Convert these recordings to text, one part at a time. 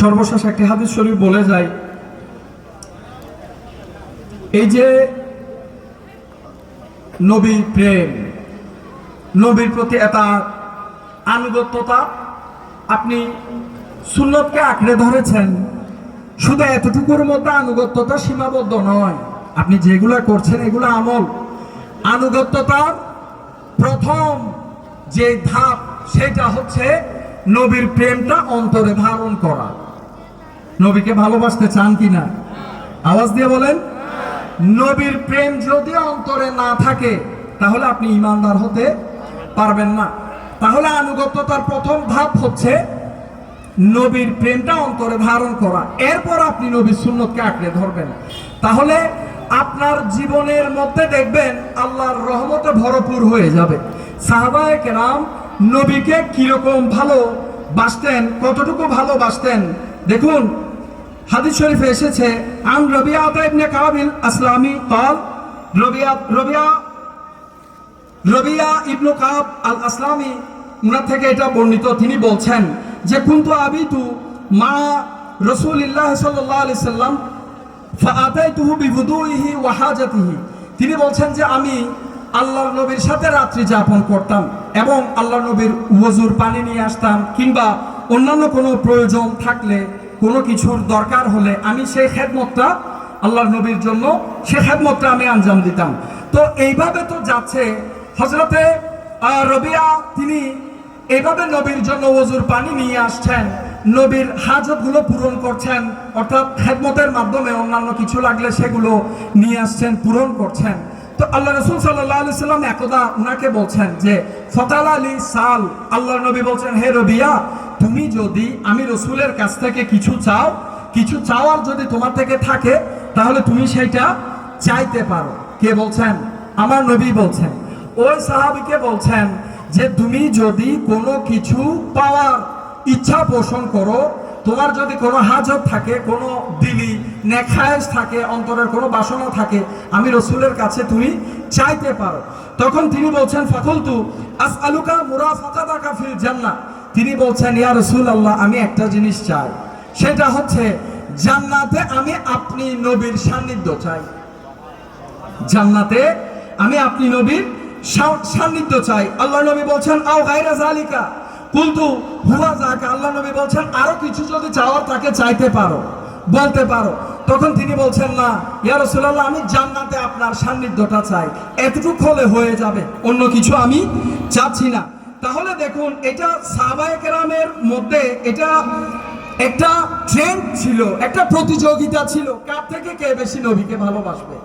সর্বশেষ একটি হাদিস শরীফ বলে যায়, এই যে নবী প্রেম, নবীর প্রতি এটা আনুগত্যতা, আপনি সুন্নতকে আঁকড়ে ধরেছেন, শুধু এতটুকুর মধ্যে আনুগত্যতা সীমাবদ্ধ নয়, আপনি যেগুলো করছেন এগুলো আমল। আনুগত্যতার প্রথম যে ধাপ সেটা হচ্ছে নবীর প্রেমটা অন্তরে ধারণ করা। নবীকে ভালোবাসতে চান কিনা? আওয়াজ দিয়ে বলেন। নবীর প্রেম যদি অন্তরে না থাকে তাহলে আপনি ঈমানদার হতে পারবেন না। তাহলে আনুগত্যতার প্রথম ধাপ হচ্ছে নবীর প্রেমটা অন্তরে ধারণ করা। এরপর আপনি নবীর সুন্নতকে আঁকড়ে ধরবেন। তাহলে আপনার জীবনের মধ্যে দেখবেন আল্লাহর রহমতে ভরপুর হয়ে যাবে। সাহাবায়ে কেরাম নবীকে কিরকম ভালোবাসতেন, কতটুকু ভালোবাসতেন দেখুন। হাদিস শরীফে এসেছে, আন রবিয়া ইবনে কাবিল আসলামি قال রবিয়া ইবনে কাব আল আসলামি উনার থেকে এটা বর্ণিত, তিনি বলছেন যে কুনতু আবিতু মা রাসূলিল্লাহ সাল্লাল্লাহু আলাইহি সাল্লাম ফাআতাইতুহু বিউদুইহি ওয়া হাজাতিহি। তিনি বলছেন যে আমি আল্লাহর নবীর সাথে রাত্রি যাপন করতাম এবং আল্লাহর নবীর ওযুর পানি নিয়ে আসতাম, কিংবা অন্যান্য কোনো প্রয়োজন থাকলে, কোনো কিছুর দরকার হলে আমি সেই খেদমতটা আল্লাহর নবীর জন্য সেই খেদমতটা আমি আঞ্জাম দিতাম। তো এইভাবে তো যাচ্ছে হযরতে রবিয়া, তিনি এইভাবে নবীর জন্য ওযুর পানি নিয়ে আসছেন, নবীর হাজতগুলো পূরণ করছেন, অর্থাৎ খেদমতের মাধ্যমে অন্যান্য কিছু লাগলে সেগুলো নিয়ে আসছেন, পূরণ করছেন। তো আল্লাহ রাসূল সাল্লাল্লাহু আলাইহি সাল্লাম একদা উনাকে বলছেন যে ফতাল আলী সাল, আল্লাহর নবী বলছেন, হে রবিয়া, তুমি যদি আমি রসুলের কাছ থেকে কিছু চাও, কিছু চাওয়ার যদি তোমার থেকে থাকে তাহলে তুমি সেইটা চাইতে পারো। কে বলছেন? আমার নবী বলছেন। ওই সাহাবীকে বলছেন যে তুমি যদি কোনো কিছু পাওয়ার ইচ্ছা পোষণ করো, তোমার যদি কোনো হাজত থাকে, কোনো দিলি নেখায়েশ থাকে, অন্তরের কোনো বাসনা থাকে, আমি রসুলের কাছে তুমি চাইতে পারো। তখন তিনি বলছেন, ফাকুলতু আসআলুকা মুরাফাকাতাকা ফিল জান্নাহ। তিনি বলছেন, ইয়া রাসূলুল্লাহ, আমি একটা জিনিস চাই, সেটা হচ্ছে জান্নাতে আমি আপনি নবীর সান্নিধ্য চাই। জান্নাতে আমি আপনি নবীর সান্নিধ্য চাই। আল্লাহ নবী বলছেন, আও গায়রা যালিকা কুলতু হুয়া যাকা। আল্লাহ নবী বলছেন, আরো কিছু যদি চাওয়ার তাকে চাইতে পারো, বলতে পারো। তখন তিনি বলছেন, না ইয়া রাসূলুল্লাহ, আমি জান্নাতে আপনার সান্নিধ্যটা চাই, এতটুকু হলে হয়ে যাবে, অন্য কিছু আমি চাচ্ছি না। তাহলে দেখুন, এটা সাহাবায়ে কেরামের মধ্যে এটা একটা ট্রেন্ড ছিল, একটা প্রতিযোগিতা ছিল, কার থেকে কে বেশি নবীকে ভালোবাসবে,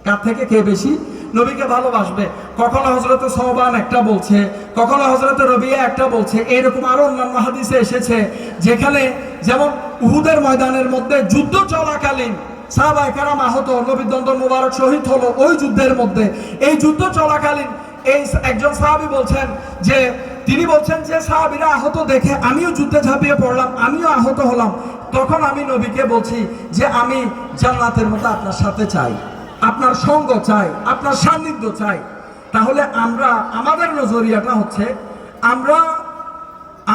কার থেকে কে বেশি নবীকে ভালোবাসবে। কখনো হযরতে সওবান একটা বলছে, কখনো হযরতে রবিয়া একটা বলছে। এরকম আরো অন্যান্য হাদিসে এসেছে, যেখানে যেমন উহুদের ময়দানের মধ্যে যুদ্ধ চলাকালীন সাহাবায়ে কেরাম আহত, নবীর দন্দন মোবারক শহীদ হলো ওই যুদ্ধের মধ্যে। এই যুদ্ধ চলাকালীন এই একজন সাহাবী বলছেন যে, তিনি বলছেন যে সাহাবীরা আহত দেখে আমিও যুদ্ধে ঝাঁপিয়ে পড়লাম, আমিও আহত হলাম। তখন আমি নবীকে বলছি যে আমি জান্নাতের মতো আপনার সাথে চাই, আপনার সঙ্গ চাই, আপনার সান্নিধ্য চাই। তাহলে আমরা, আমাদের নজরিয়াটা হচ্ছে, আমরা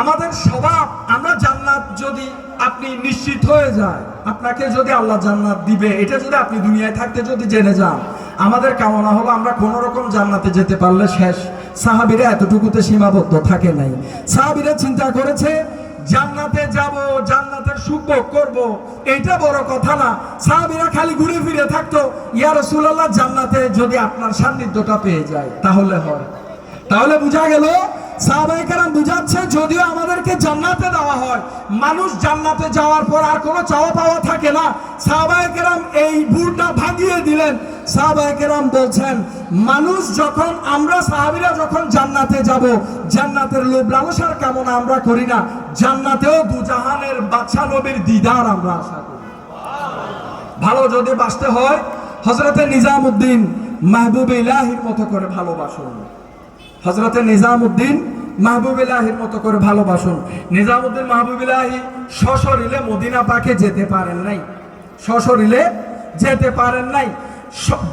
আমাদের স্বভাব, আমরা জান্নাত যদি আপনি নিশ্চিত হয়ে যায়, আপনাকে যদি আল্লাহ জান্নাত দিবে, এটা যদি আপনি দুনিয়ায় থাকতে যদি জেনে যান, আমাদের কামনা হলো আমরা কোন রকম জান্নাতে যেতে পারলে শেষ। সাহাবীরা এতটুকুতে সীমাবদ্ধ থাকে নাই। সাহাবীরা চিন্তা করেছে জান্নাতে যাব, জান্নাতের সুখ ভোগ করব, এটা বড় কথা না। সাহাবীরা খালি ঘুরে ফিরে থাকতো, ইয়া রাসূলুল্লাহ, জান্নাতে যদি আপনার সান্নিধ্যটা পেয়ে যায় তাহলে হয়। তাহলে বোঝা গেল সাহাবায়ে কেরাম বুঝাচ্ছে, যদিও আমাদেরকে জান্নাতে দেওয়া হয়, মানুষ জান্নাতে যাওয়ার পর আর কোনো চাওয়া পাওয়া থাকে না। সাহাবায়ে কেরাম এই ভুলটা ভাঙিয়ে দিলেন। সাহাবায়ে কেরাম বলছেন, মানুষ যখন, আমরা সাহাবীরা যখন জান্নাতে যাব, জান্নাতের লোভ লালসার কামনা আমরা করি না, জান্নাতেও দুজাহানের বাদশা নবীর দিদার আমরা আশা করি। ভালো যদি বাসতে হয় হযরতে নিজামউদ্দিন মাহবুব ইলাহির মতো করে ভালোবাসুন। হযরতে নিজামউদ্দিন মাহবুব ইলাহির মতো করে ভালোবাসুন। নিজামউদ্দিন মাহবুব ইলাহি সশরীরে মদিনা পাকে যেতে পারেন নাই, সশরীরে যেতে পারেন নাই।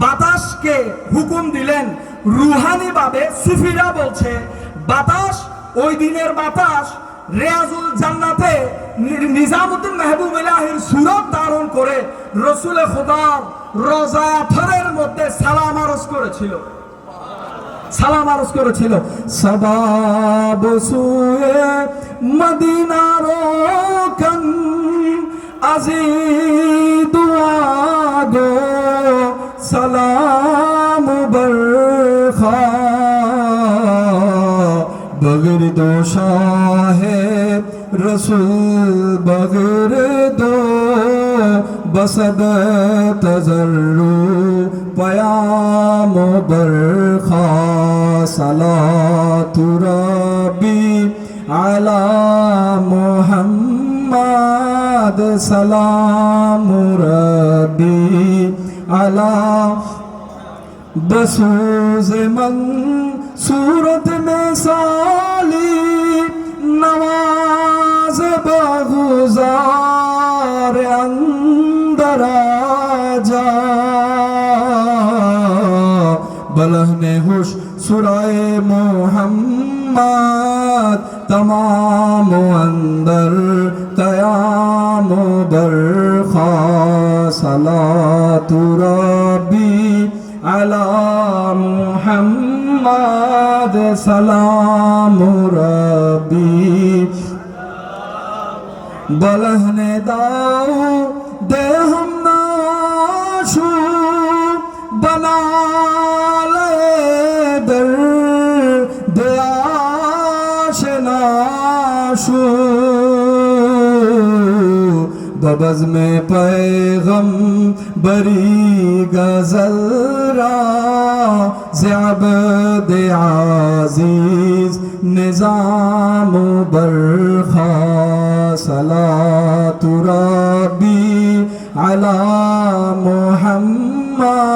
বাতাসকে হুকুম দিলেন রুহানি ভাবে। সুফিরা বলছে বাতাস, ওই দিনের বাতাস রিয়াজুল জান্নাতে নিজামুদ্দিন মেহবুব ইলাহির সুরত ধারণ করে রসুল খোদার রোজা আথরের মধ্যে সালাম আরজ করেছিল, সালাম আরজ করেছিল। সবাব সুয়ে মদিনা রোকন আজি দুআ গো সালাম বরখা बगर दो शाह रसूल बगर दो बसद तजर्रु पयाम बरखा सलातु रब्बी अला मुहम्मद सलामु रब्बी अला बसूज़ मन सूरत में साली नवाज बगुजार अंदर आजा बलहने हुश सुराए मोहम्मद तमाम अंदर कयाम बरखा सलातु रब्बी अला मुहम्मद सलामु रब्बी बलहने दाओ दे हम नाशु बना ले दर दे आशनाशु बबज़ में पैगम बरी गज़लरा ज़अब्द आज़ीज़ निज़ाम बरखा सलातु रब्बी अला मुहम्मद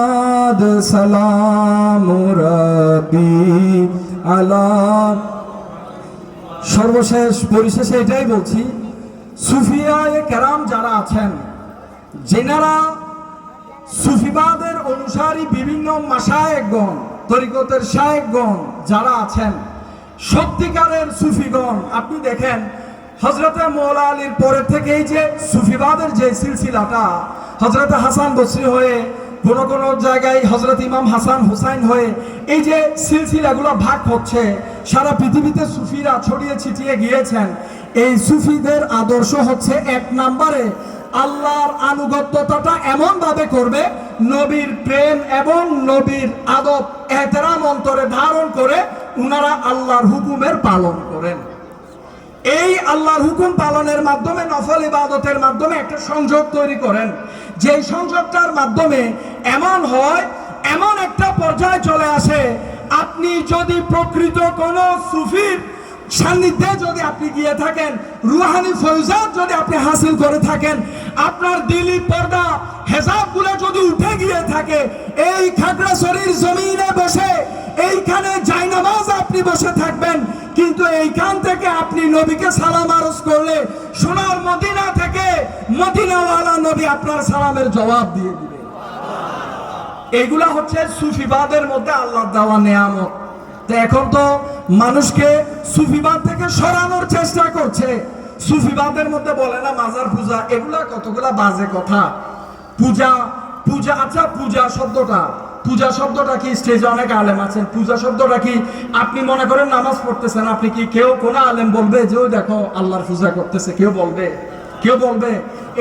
सलामु रब्बी अला। সর্বশেষ পরিশেষে এটাই বলছি, সুফিয়ায়ে কেরাম যারা আছেন, যেনারা সুফিবাদের অনুসারী বিভিন্ন মাশায়েখগণ, তরিকতের শায়েখগণ যারা আছেন, সত্যিকারের সুফিগণ, আপনি দেখেন হযরতে মওলা আলীর পরে থেকেই যে সুফিবাদের যে সিলসিলাটা হযরতে হাসান বসরি হয়ে কোন কোন জায়গায় হযরত ইমাম হাসান হুসাইন হয়ে এই যে সিলসিলাগুলো ভাগ হচ্ছে, সারা পৃথিবীতে সুফিরা ছড়িয়ে ছিটিয়ে গিয়েছেন। এই সুফিদের আদর্শ হচ্ছে এক নম্বরে আল্লাহর আনুগত্যতাটা এমন ভাবে করবে, নবীর প্রেম এবং নবীর আদব এহতেরাম অন্তরে ধারণ করে উনারা আল্লাহর হুকুমের পালন করেন। এই আল্লাহর হুকুম পালনের মাধ্যমে নফল ইবাদতের মাধ্যমে একটা সংযোগ তৈরি করেন, যে সংযোগটার মাধ্যমে এমন হয়, এমন একটা পর্যায়ে চলে আসে, আপনি যদি প্রকৃত কোন সুফির সান্নিধ্যে যদি আপনি গিয়ে থাকেন, রুহানি ফয়জাত যদি আপনি হাসিল করে থাকেন, আপনার দিলি পর্দা হেজাবগুলো যদি উঠে গিয়ে থাকে, এই খাগড়াছড়ির জমিনে বসে এইখানে জায়নামাজ আপনি বসে থাকবেন, কিন্তু এইখান থেকে আপনি নবীকে সালাম আরজ করলে সোনার মদিনা থেকে মদিনাওয়ালা নবী আপনার সালামের জবাব দিয়ে দিবে। এগুলা হচ্ছে সুফিবাদের মধ্যে আল্লাহর দেওয়া নেয়ামত। তো এখন তো মানুষকে সুফিবাদ থেকে সরানোর চেষ্টা করছে। সুফিবাদের মধ্যে বলে না মাজার পূজা, এগুলা কতগুলা বাজে কথা। পূজা পূজা আচ্ছা, পূজা শব্দটা কি? স্টেজে অনেক আলেম আছেন, পূজা শব্দটা কি? আপনি মনে করেন নামাজ পড়তেছেন, আপনি কি কেউ কোন আলেম বলবে যে ওই দেখো আল্লাহর পূজা করতেছে? কেউ বলবে?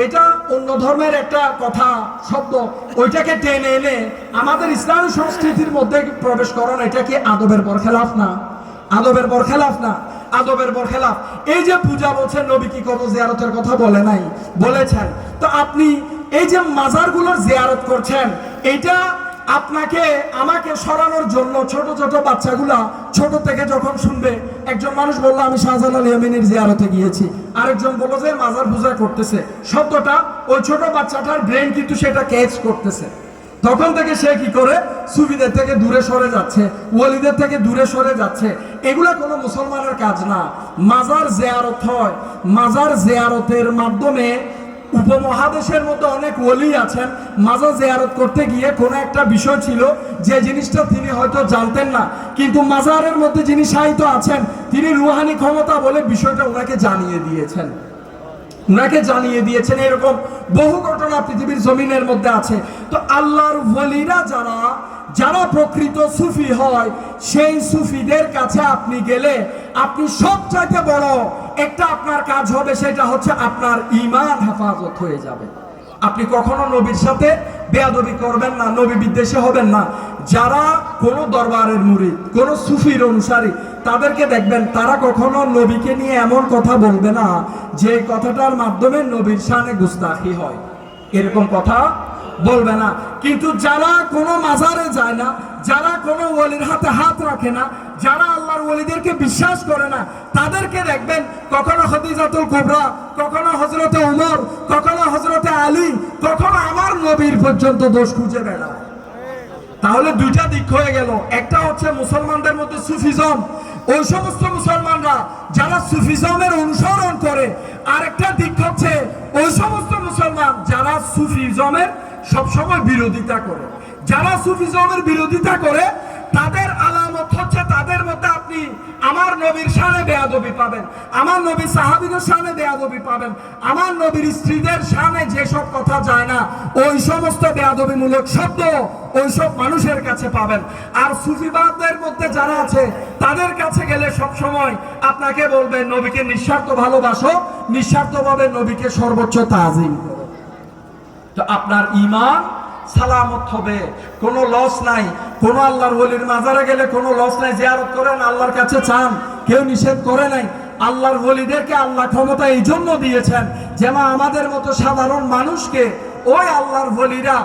এটা অন্য ধর্মের একটা কথা শব্দ, ওইটাকে টেনে এনে আমাদের ইসলামী সংস্কৃতির মধ্যে প্রবেশ করানো, এটা কি আদবের বরখেলাফ না? আদবের বরখেলাফ। এই যে পূজা বলছেন, নবী কি কবর জিয়ারতের কথা বলে নাই? বলেছেন। তো আপনি এই যে মাজারগুলোর জিয়ারত করছেন, এটা আপনাকে আমাকে সরানোর জন্য ছোট ছোট বাচ্চাগুলা ছোট থেকে যখন শুনবে, একজন মানুষ বললো আমি শাহজালাল ইয়ামিনীর জিয়ারতে গিয়েছি, আরেকজন বললো যে মাজার পূজা করতেছে, শব্দটা ওই ছোট বাচ্চাটার ব্রেন কিন্তু সেটা ক্যাচ করতেছে। তখন থেকে সে কি করে সুফিদের থেকে দূরে সরে যাচ্ছে, ওয়ালিদের থেকে দূরে সরে যাচ্ছে। এগুলা কোনো মুসলমানের কাজ না। মাজার জিয়ারত হয়, মাজার জিয়ারতের মাধ্যমে উপমহাদেশের মধ্যে অনেক ওলি আছেন, মাজার জিয়ারত করতে গিয়ে কোনো একটা বিষয় ছিল যে জিনিসটা তিনি হয়তো জানতেন না, কিন্তু মাজারের মধ্যে যিনি শায়িত আছেন তিনি রুহানি ক্ষমতা বলে বিষয়টা ওনাকে জানিয়ে দিয়েছেন। এরকম বহু ঘটনা পৃথিবীর জমিনের মধ্যে আছে। তো আল্লাহর ওলিরা যারা প্রকৃত সুফি হয়, সেই সুফিদের কাছে আপনি গেলে আপনি সবচাইতে বড় একটা আপনার কাজ হবে, সেটা হচ্ছে আপনার ঈমান হেফাজত হয়ে যাবে। আপনি কখনো নবীর সাথে বেয়াদবি করবেন না, নবী বিদ্বেষী হবেন না। যারা কোনো দরবারের মুরিদ, কোনো সুফির অনুসারী, তাদেরকে দেখবেন তারা কখনো নবীকে নিয়ে এমন কথা বলবে না যে কথাটার মাধ্যমে নবীর শানে গুস্তাখি হয়, এরকম কথা বলবে না। কিন্তু যারা কোনো মাজারে যায় না, যারা কোনো ওলির হাতে হাত রাখে না, যারা আল্লাহর ওলিদেরকে বিশ্বাস করে না, তাদেরকে দেখবেন কখনো খাদিজাতুল কুবরা, কখনো হযরতে ওমর, কখনো হযরতে আলী, কখনো আমার নবীর পর্যন্ত দোষ খুঁজে বেড়ায়। তাহলে দুইটা দিক হয়ে গেল। একটা হচ্ছে মুসলমানদের মধ্যে সুফিজম, ওই সমস্ত মুসলমানরা যারা সুফিজমের অনুসরণ করে। আরেকটা দিক হচ্ছে ওই সমস্ত মুসলমান যারা সুফিজমের সবসময় বিরোধিতা করে। যারা সুফিজমের বিরোধিতা করে তাদের আলামত হচ্ছে তাদের মধ্যে আপনি আমার নবীর শানে বেয়াদবি পাবেন, আমার নবীর সাহাবীদের শানে বেয়াদবি পাবেন, আমার নবীর স্ত্রীদের শানে যেসব কথা যায় না ওই সমস্ত বেয়াদবিমূলক শব্দ ওইসব মানুষের কাছে পাবেন। আর সুফিবাদের মধ্যে যারা আছে তাদের কাছে গেলে সব সময় আপনাকে বলবে নবীকে নিঃস্বার্থ ভালোবাসো, নিঃস্বার্থভাবে নবীকে সর্বোচ্চ তাজিম করো। তো আপনার ঈমান সালামত হবে, কোনো লস নাই। কোনো আল্লাহর ওলির মাজারে গেলে কোনো লস নাই, জিয়ারত করেন, আল্লাহর কাছে চান, কেউ নিষেধ করে নাই। আল্লাহর ওলিদেরকে আল্লাহ ক্ষমতা এই জন্য দিয়েছেন যেন আমাদের মতো সাধারণ মানুষকে ওই আল্লাহর ওলিরা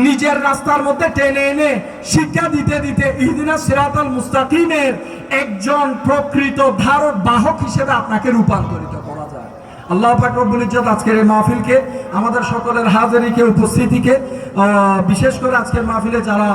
নিজের রাস্তার মধ্যে টেনে এনে শিক্ষা দিতে দিতে ইহদিনাস সিরাতাল মুস্তাকিমের একজন প্রকৃত ধারক বাহক হিসেবে আপনাকে রূপান্তরিত করা যায়। আল্লাহ পাক রব্বুল ইজ্জত আজকের এই মাহফিলকে, আমাদের সকলের হাজিরিকে, উপস্থিতিকে, বিশেষ করে আজকের মাহফিলে যারা